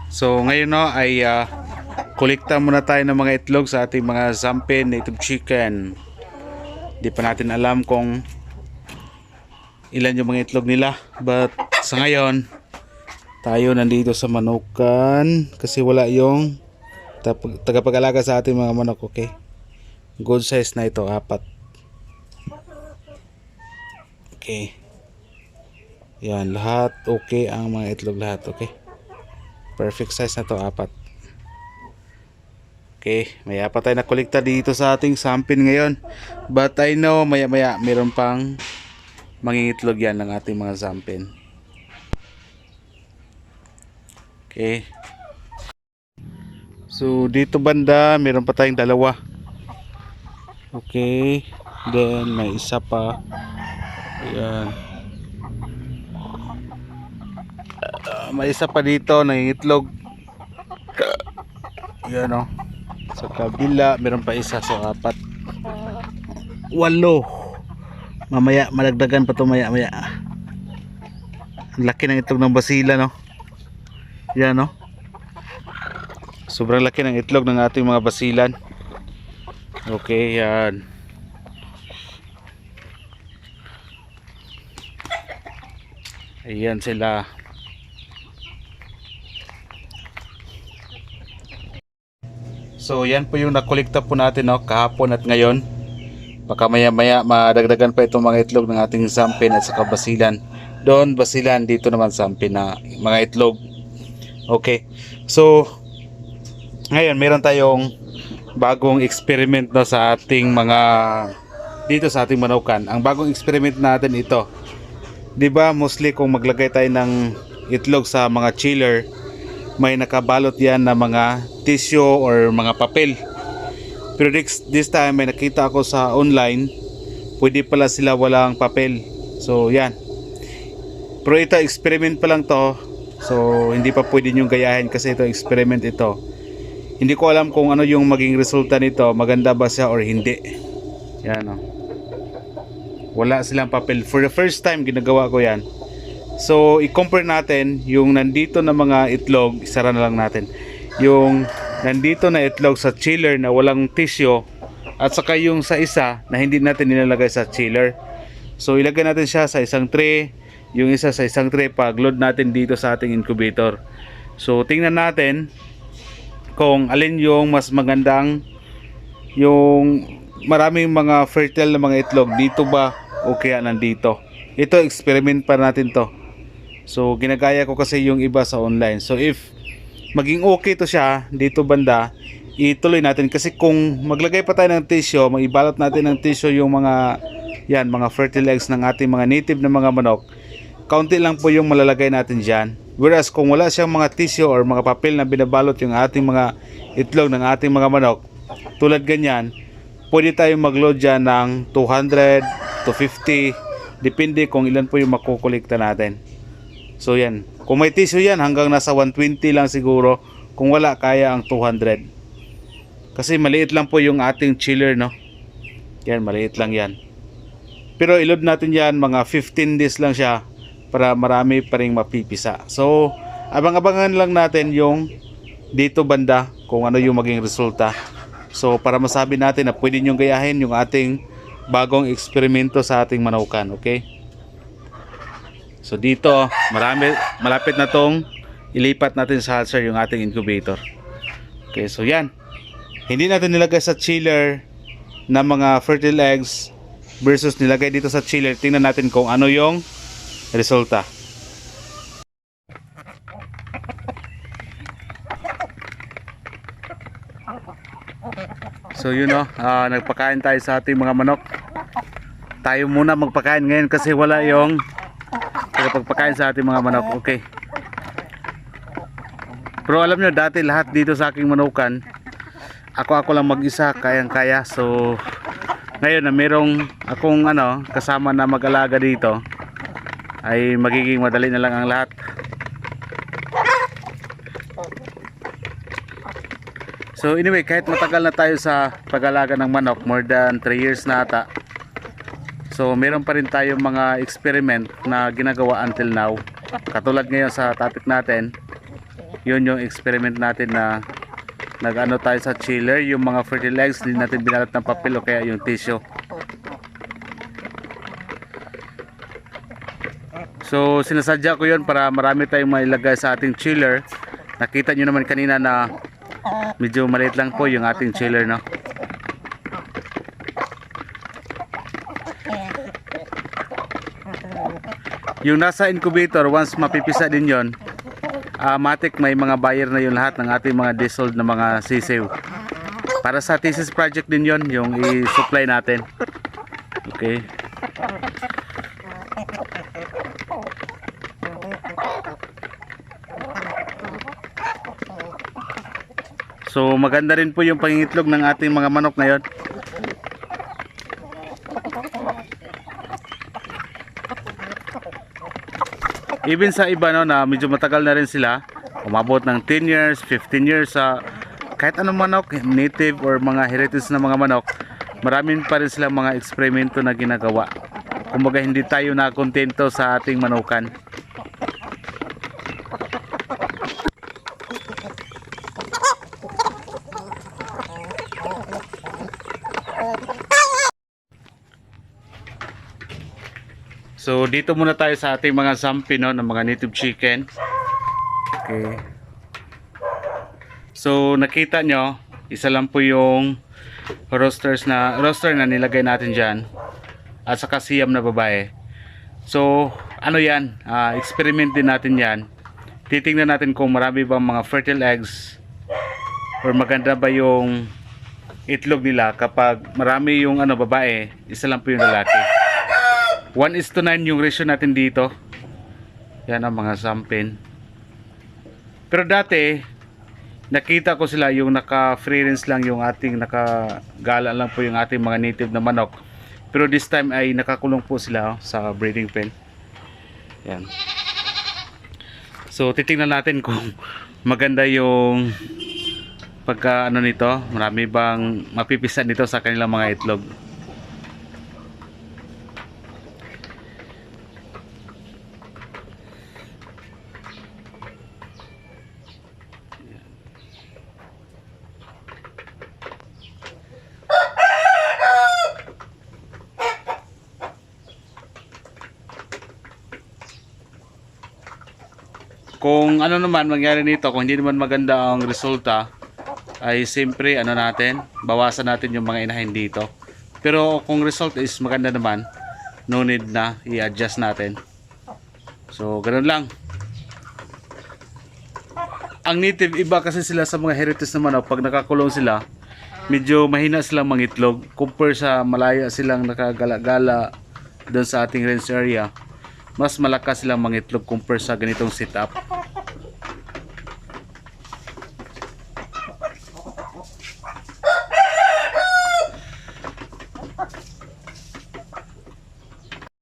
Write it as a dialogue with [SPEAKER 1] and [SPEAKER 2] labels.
[SPEAKER 1] So ngayon no ay kolekta muna tayo ng mga itlog sa ating mga Zampin native chicken. Di pa natin alam kung ilan yung mga itlog nila, but sa ngayon tayo nandito sa manukan kasi wala yung tagapag-alaga sa ating mga manok. Okay, good size na ito, 4. Okay, yan lahat okay, ang mga itlog lahat okay, perfect size na to, 4. Okay, may 4 tayo na kolekta dito sa ating Zampin ngayon, but I know maya maya meron pang mangingitlog yan ng ating mga Zampin. Okay, so dito banda meron pa tayong 2. Okay, then may isa pa. Ayan. May isa pa dito nangingitlog. Ayan o. Sa kabila meron pa isa, so 4. 8. Mamaya malagdagan pa to maya maya. Ang laki ng itlog ng basila, no? Yan, no? Sobrang laki ng itlog ng ating mga basilan. Okay, yan. Ayan sila. So yan po yung nakolekta po natin, no, kahapon at ngayon. Baka maya maya madagdagan pa itong mga itlog ng ating Zampin at saka basilan. Doon basilan, dito naman Zampin na mga itlog. Okay, so ngayon meron tayong bagong experiment, no, sa ating mga dito sa ating manukan. Ang bagong experiment natin ito, 'di ba, mostly kung maglagay tayo ng itlog sa mga chiller, may nakabalot yan na mga tissue or mga papel. Pero this time may nakita ako sa online, pwede pala sila walang papel. So yan, pero ito experiment pa lang to, so hindi pa pwede nyo gayahin kasi ito experiment ito. Hindi ko alam kung ano yung maging resulta nito, maganda ba siya or hindi. Yan, no? Wala silang papel. For the first time ginagawa ko yan. So i-compare natin yung nandito na mga itlog, isara na lang natin yung nandito na itlog sa chiller na walang tissue, at saka yung sa isa na hindi natin nilalagay sa chiller. So ilagay natin siya sa isang tray, yung isa sa isang tray, pag load natin dito sa ating incubator. So tingnan natin kung alin yung mas magandang, yung maraming mga fertile na mga itlog dito ba o kaya nandito. Ito experiment pa natin to. So ginagaya ko kasi yung iba sa online. So if maging okay to siya dito banda, ituloy natin. Kasi kung maglagay pa tayo ng tissue, maibalot natin ng tissue yung mga yan, mga fertile eggs ng ating mga native na mga manok, kaunti lang po yung malalagay natin dyan. Whereas kung wala siyang mga tissue or mga papel na binabalot yung ating mga itlog ng ating mga manok, tulad ganyan, pwede tayong magload dyan ng 200 to 50, depende kung ilan po yung makukolekta natin. So yan, kung may tissue yan hanggang nasa 120 lang siguro, kung wala kaya ang 200. Kasi maliit lang po yung ating chiller, no? Yan, maliit lang yan. Pero i-load natin yan, mga 15 days lang siya para marami pa ring mapipisa. So abang-abangan lang natin yung dito banda kung ano yung maging resulta. So para masabi natin na pwede nyo gayahin yung ating bagong eksperimento sa ating manukan. Okay, so dito malapit na tong ilipat natin sa hatcher yung ating incubator. Okay, so yan, hindi natin nilagay sa chiller na mga fertile eggs versus nilagay dito sa chiller. Tingnan natin kung ano yung resulta. So yun, nagpakain tayo sa ating mga manok. Tayo muna magpakain ngayon kasi wala yung pagpakain sa ating mga manok. Okay, pero alam nyo, dati lahat dito sa aking manukan, ako lang mag-isa, kayang kaya. So ngayon na merong akong kasama na mag-alaga dito, ay magiging madali na lang ang lahat. So anyway, kahit matagal na tayo sa pag-alaga ng manok, more than 3 years na ata, so meron pa rin tayong mga experiment na ginagawa until now. Katulad ngayon sa topic natin, Yun yung experiment natin na nag-ano tayo sa chiller. Yung mga fertile eggs hindi natin binalat ng papel o kaya yung tissue. So sinasadya ko yun para marami tayong mailagay sa ating chiller. Nakita nyo naman kanina na medyo maliit lang po yung ating chiller, no? Yung nasa incubator, once mapipisa din yon, matik may mga buyer na yun lahat ng ating mga dissolved na mga sisiw. Para sa thesis project din yon yung i-supply natin. Okay. So maganda rin po yung pangingitlog ng ating mga manok ngayon. Even sa iba, no, na medyo matagal na rin sila, umabot ng 10 years, 15 years sa kahit anong manok, native or mga heritage na mga manok, maraming pa rin silang mga eksperimento na ginagawa. Kumbaga hindi tayo na kontento sa ating manukan. So dito muna tayo sa ating mga sampi, no, ng mga native chicken. Okay. So nakita nyo, isa lang po yung roster na nilagay natin dyan. At saka siyam na babae. So ano yan, experiment din natin yan. Titingnan natin kung marami bang mga fertile eggs or maganda ba yung itlog nila kapag marami yung babae, isa lang po yung lalaki. 1:9 yung ratio natin dito. Yan ang mga sampin. Pero dati nakita ko sila yung naka free range lang yung ating nakagala lang po yung ating mga native na manok. Pero this time ay nakakulong po sila sa breeding pen. Yan. So titingnan natin kung maganda yung pagka nito, marami bang mapipisan nito sa kanilang mga itlog. Kung ano naman mangyari nito, kung hindi naman maganda ang resulta, ay siyempre natin, bawasan natin yung mga inahin dito. Pero kung result is maganda naman, no need na i-adjust natin. So ganun lang. Ang native, iba kasi sila sa mga heritage na manok. Pag nakakulong sila, medyo mahina silang mangitlog compare sa malaya silang nakagala-gala doon sa ating range area. Mas malakas silang mangitlog compare sa ganitong setup.